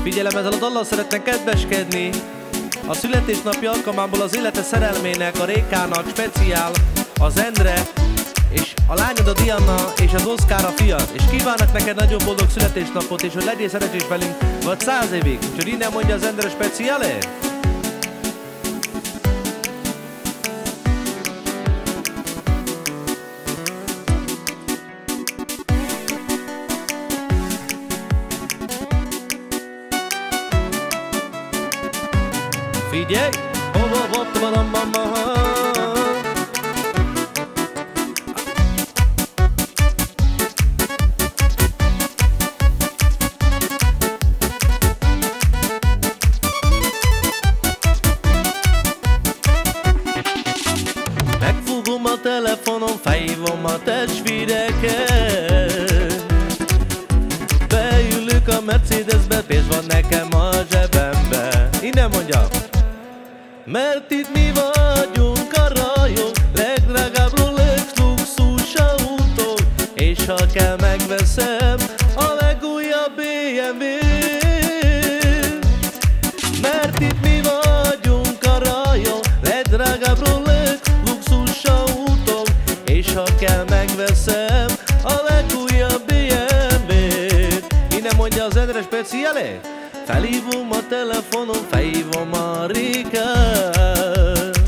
Figyelem, ezzel a dallal szeretnek kedveskedni. A születésnapi alkalmából az élete szerelmének, a Rékának speciál, az Endre, és a lányod a Diana, és az Oszkár a fiad. És kívánnak neked nagyon boldog születésnapot, és hogy legyél szerencsés velünk, vagy 100 évig. Úgyhogy innen mondja az Endre speciále. Figyelj! Megfogom a telefonon, felhívom a testvéreket. Beülök a Mercedesbe, pénz van nekem a zsebembe. Innen mondja! Mert itt mi vagyunk a rajon, legdrágább Rolex luxus autók, és ha kell megveszem a legújabb BMW-t. Mert itt mi vagyunk a rajon, legdrágább Rolex luxus autók, és ha kell megveszem a legújabb BMW-t. Innen mondja az Endre speciále. Felhívom a telefonon, felhívom a Rékát.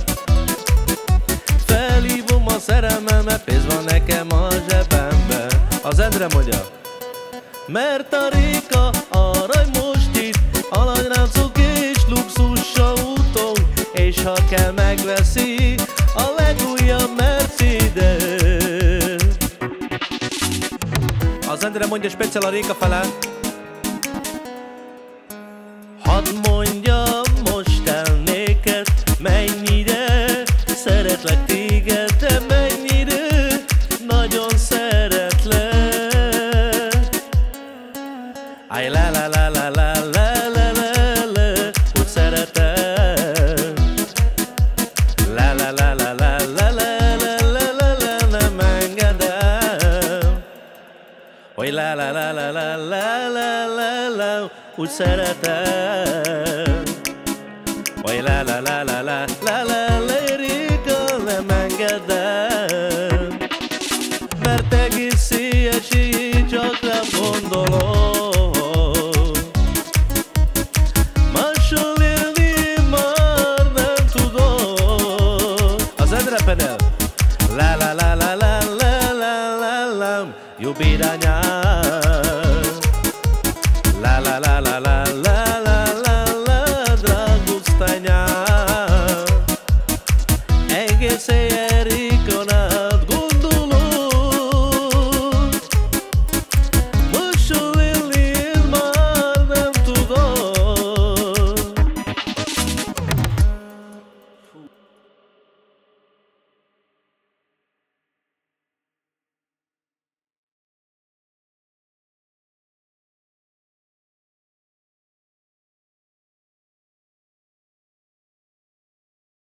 Felhívom a szerelmemet, pénz van nekem a zsebembe. Az Endre mondja. Mert a Réka arra most itt, aranyráncok és luxus autók, és ha kell megveszi a legújabb Mercedes. Az Endre mondja speciál a Réka fele. Hadd mondjam most el néked, mennyire szeretlek téged, de mennyire nagyon szeretlek. Aj, la la la la la la la la la, úgy szeretem. La la la la la la la la la la la, nem engedem. Hogy la la la la la la la la la, úgy szeretem. Oj, la la la la la la la la, Réka, nem engedem. Mert egész éjjel csak rám gondolok. Mással élni már nem tudok. Az Endre pedel. La la la la la la la la la, jobb irányán. La la la la la la.